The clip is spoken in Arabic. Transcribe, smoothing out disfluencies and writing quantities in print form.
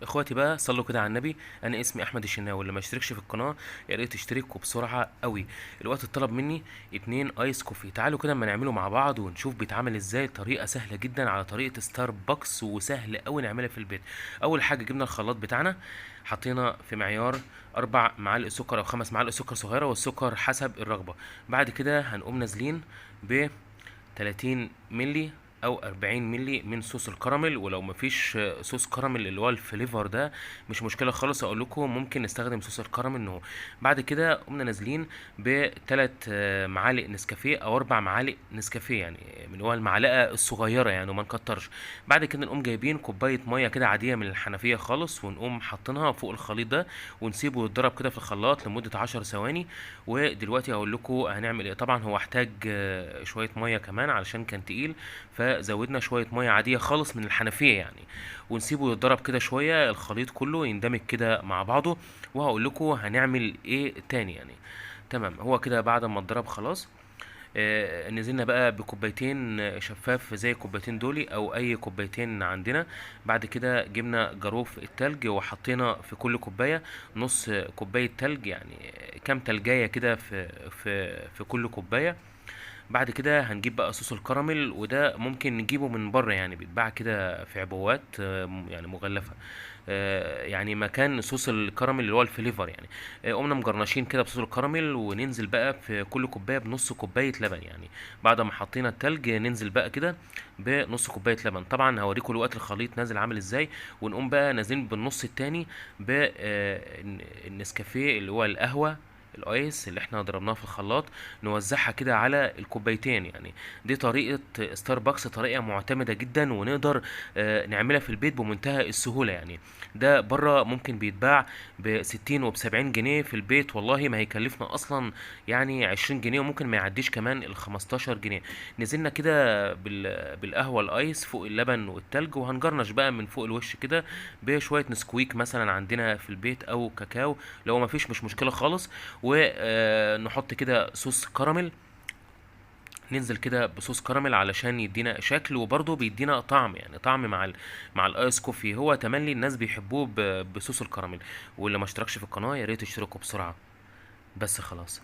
اخواتي بقى صلوا كده على النبي. انا اسمي احمد الشناوي، اللي ما اشتركش في القناه يا ريت تشترك وبسرعه قوي. الوقت اتطلب مني 2 ايس كوفي، تعالوا كده اما نعمله مع بعض ونشوف بيتعمل ازاي. طريقه سهله جدا على طريقه ستاربكس وسهل قوي نعملها في البيت. اول حاجه جبنا الخلاط بتاعنا، حطينا في معيار 4 معالق سكر او 5 معالق سكر صغيره، والسكر حسب الرغبه. بعد كده هنقوم نازلين ب 30 ملي او 40 ملي من صوص الكراميل. ولو مفيش صوص كراميل اللي هو الفليفر ده مش مشكله خالص، اقول لكم ممكن نستخدم صوص الكراميل نو. بعد كده قمنا نازلين بثلاث معالق نسكافيه او 4 معالق نسكافيه، يعني من هو المعلقه الصغيره يعني وما نكترش. بعد كده نقوم جايبين كوبايه ميه كده عاديه من الحنفيه خالص، ونقوم حاطينها فوق الخليط ده ونسيبه يتضرب كده في الخلاط لمده 10 ثواني. ودلوقتي هقول لكم هنعمل ايه. طبعا هو احتاج شويه ميه كمان علشان كان تقيل، فزودنا شويه ميه عاديه خالص من الحنفيه يعني، ونسيبه يتضرب كده شويه الخليط كله يندمج كده مع بعضه. وهقول لكم هنعمل ايه تاني يعني. تمام، هو كده بعد ما اتضرب خلاص. نزلنا بقى بكوبايتين شفاف زي الكوبايتين دولي او اي كوبايتين عندنا. بعد كده جبنا جاروف التلج وحطينا في كل كوبايه نص كوبايه تلج، يعني كام تلجايه كده في كل كوبايه. بعد كده هنجيب بقى صوص الكراميل، وده ممكن نجيبه من بره، يعني بيتباع كده في عبوات يعني مغلفة، يعني مكان صوص الكراميل اللي هو الفليفر يعني. قمنا مجرنشين كده بصوص الكراميل، وننزل بقى في كل كوباية بنص كوباية لبن يعني. بعد ما حطينا التلج ننزل بقى كده بنص كوباية لبن. طبعا هوريكم الوقت الخليط نازل عامل ازاي. ونقوم بقى نازلين بالنص التاني بالنسكافيه اللي هو القهوة الايس اللي احنا ضربناها في الخلاط، نوزعها كده على الكوبايتين يعني. دي طريقة ستاربكس، طريقة معتمدة جدا ونقدر نعملها في البيت بمنتهى السهولة يعني. ده بره ممكن بيتباع ب60 وب70 جنيه، في البيت والله ما هيكلفنا اصلا يعني 20 جنيه، وممكن ما يعديش كمان ال15 جنيه. نزلنا كده بالقهوة الايس فوق اللبن والتلج، وهنجرنش بقى من فوق الوش كده بشوية نسكويك مثلا عندنا في البيت او كاكاو، لو ما فيش مش مشكلة خالص. ونحط كده صوص كراميل، ننزل كده بصوص كراميل علشان يدينا شكل، وبرضه بيدينا طعم، يعني طعم مع الايس كوفي. هو تملي الناس بيحبوه بصوص الكراميل. واللي ما اشتركش في القناة يا ريت يشتركوا بسرعة. بس خلاص.